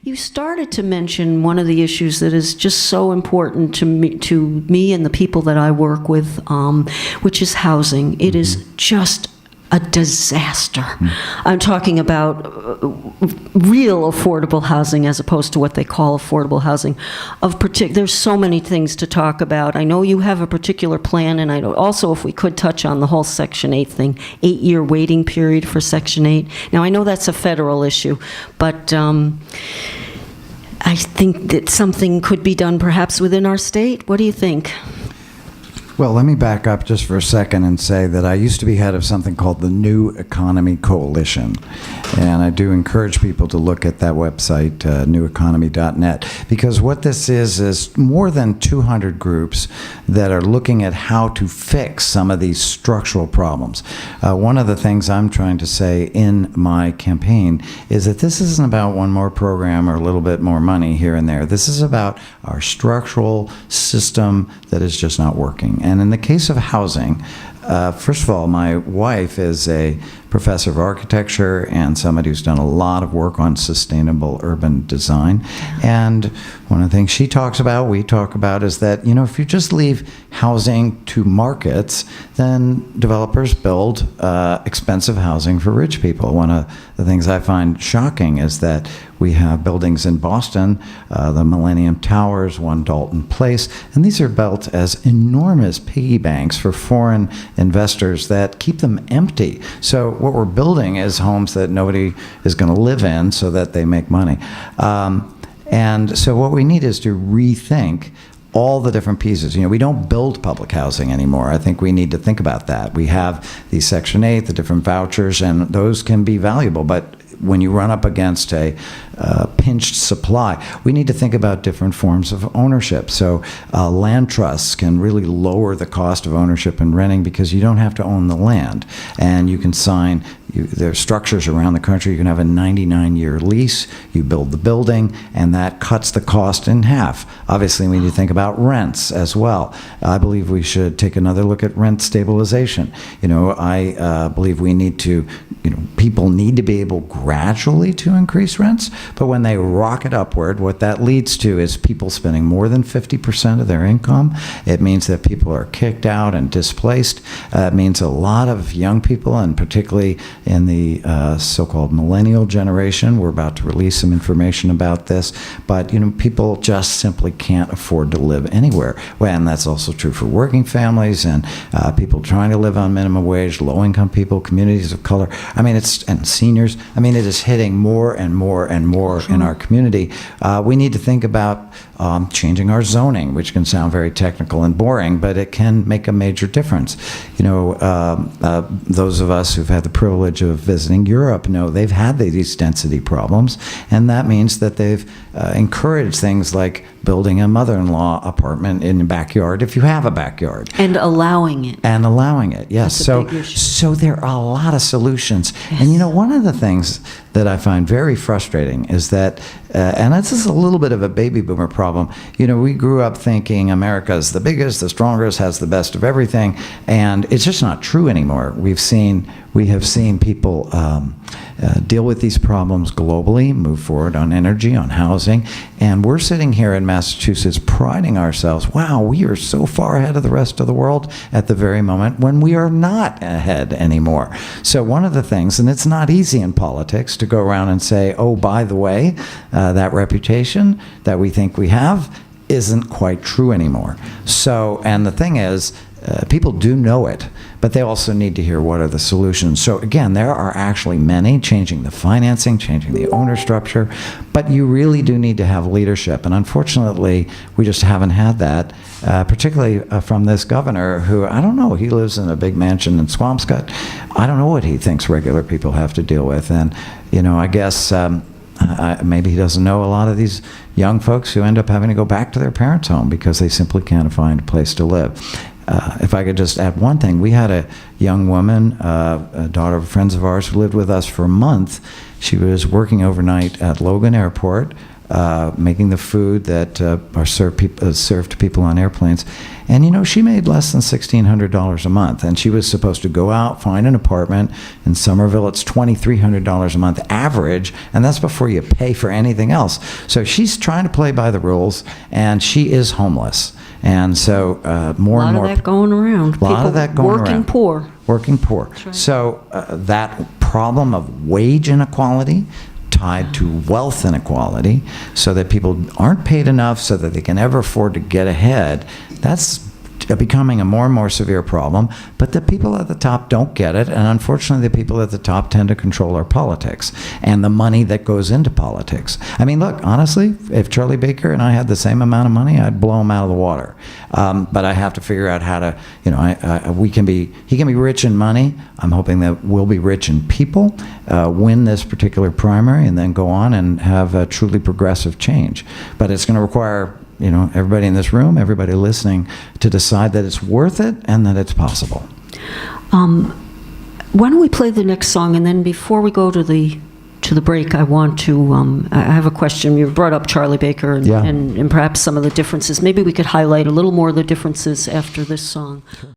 You started to mention one of the issues that is just so important to me and the people that I work with, which is housing. It is just a disaster. I'm talking about real affordable housing as opposed to what they call affordable housing. There's so many things to talk about. I know you have a particular plan, and also if we could touch on the whole Section 8 thing, 8-year waiting period for Section 8. Now, I know that's a federal issue, but I think that something could be done perhaps within our state. What do you think? Well, let me back up just for a second and say that I used to be head of something called the New Economy Coalition. And I do encourage people to look at that website, neweconomy.net, because what this is more than 200 groups that are looking at how to fix some of these structural problems. One of the things I'm trying to say in my campaign is that this isn't about one more program or a little bit more money here and there. This is about our structural system that is just not working. And in the case of housing, first of all, my wife is a professor of architecture and somebody who's done a lot of work on sustainable urban design. And one of the things she talks about, we talk about, is that, if you just leave housing to markets, then developers build expensive housing for rich people. One of the things I find shocking is that we have buildings in Boston, the Millennium Towers, One Dalton Place, and these are built as enormous piggy banks for foreign investors that keep them empty. So what we're building is homes that nobody is going to live in so that they make money. And so what we need is to rethink all the different pieces. We don't build public housing anymore. I think we need to think about that. We have the Section 8, the different vouchers, and those can be valuable, but when you run up against a pinched supply, we need to think about different forms of ownership. So land trusts can really lower the cost of ownership and renting because you don't have to own the land. And you can sign, there are structures around the country, you can have a 99-year lease, you build the building, and that cuts the cost in half. Obviously, we need to think about rents as well. I believe we should take another look at rent stabilization. I believe we need to, people need to be able gradually to increase rents, but when they rocket upward, what that leads to is people spending more than 50% of their income. It means that people are kicked out and displaced. It means a lot of young people, and particularly in the so-called millennial generation, we're about to release some information about this, but people just simply can't afford to live anywhere. Well, and that's also true for working families and people trying to live on minimum wage, low-income people, communities of color. And seniors. It is hitting more and more and more in our community. We need to think about changing our zoning, which can sound very technical and boring, but it can make a major difference. Those of us who've had the privilege of visiting Europe know they've had these density problems, and that means that they've encouraged things like building a mother-in-law apartment in the backyard if you have a backyard. And allowing it. Yes. That's a big issue. So there are a lot of solutions. Yes. And one of the things that I find very frustrating is that, and this is a little bit of a baby boomer problem, we grew up thinking America's the biggest, the strongest, has the best of everything, and it's just not true anymore. We have seen people deal with these problems globally, move forward on energy, on housing, and we're sitting here in Massachusetts priding ourselves, wow, we are so far ahead of the rest of the world at the very moment when we are not ahead anymore. So one of the things, and it's not easy in politics to go around and say, oh, by the way, that reputation that we think we have isn't quite true anymore. So, and the thing is, people do know it, but they also need to hear what are the solutions. So again, there are actually many, changing the financing, changing the owner structure, but you really do need to have leadership. And unfortunately, we just haven't had that, particularly from this governor who, I don't know, he lives in a big mansion in Swampscott. I don't know what he thinks regular people have to deal with. And, I guess maybe he doesn't know a lot of these young folks who end up having to go back to their parents' home because they simply can't find a place to live. If I could just add one thing, we had a young woman, a daughter of friends of ours, who lived with us for a month. She was working overnight at Logan Airport. making the food that are served to people on airplanes. And, you know, she made less than $1,600 a month. And she was supposed to go out, find an apartment. In Somerville, it's $2,300 a month average. And that's before you pay for anything else. So she's trying to play by the rules, and she is homeless. And so more and more. A lot of that going around. A lot of that going around. Working poor. Working poor. Right. So that problem of wage inequality tied to wealth inequality, so that people aren't paid enough so that they can ever afford to get ahead, that's becoming a more and more severe problem. But the people at the top don't get it, and unfortunately the people at the top tend to control our politics and the money that goes into politics. I mean, look, honestly, if Charlie Baker and I had the same amount of money, I'd blow him out of the water. But I have to figure out how to, you know, he can be rich in money. I'm hoping that we'll be rich in people, win this particular primary, and then go on and have a truly progressive change. But it's going to require, you know, everybody in this room, everybody listening, to decide that it's worth it and that it's possible. Why don't we play the next song, and then before we go to the break, I want to, I have a question. You brought up Charlie Baker and perhaps some of the differences. Maybe we could highlight a little more of the differences after this song. Sure.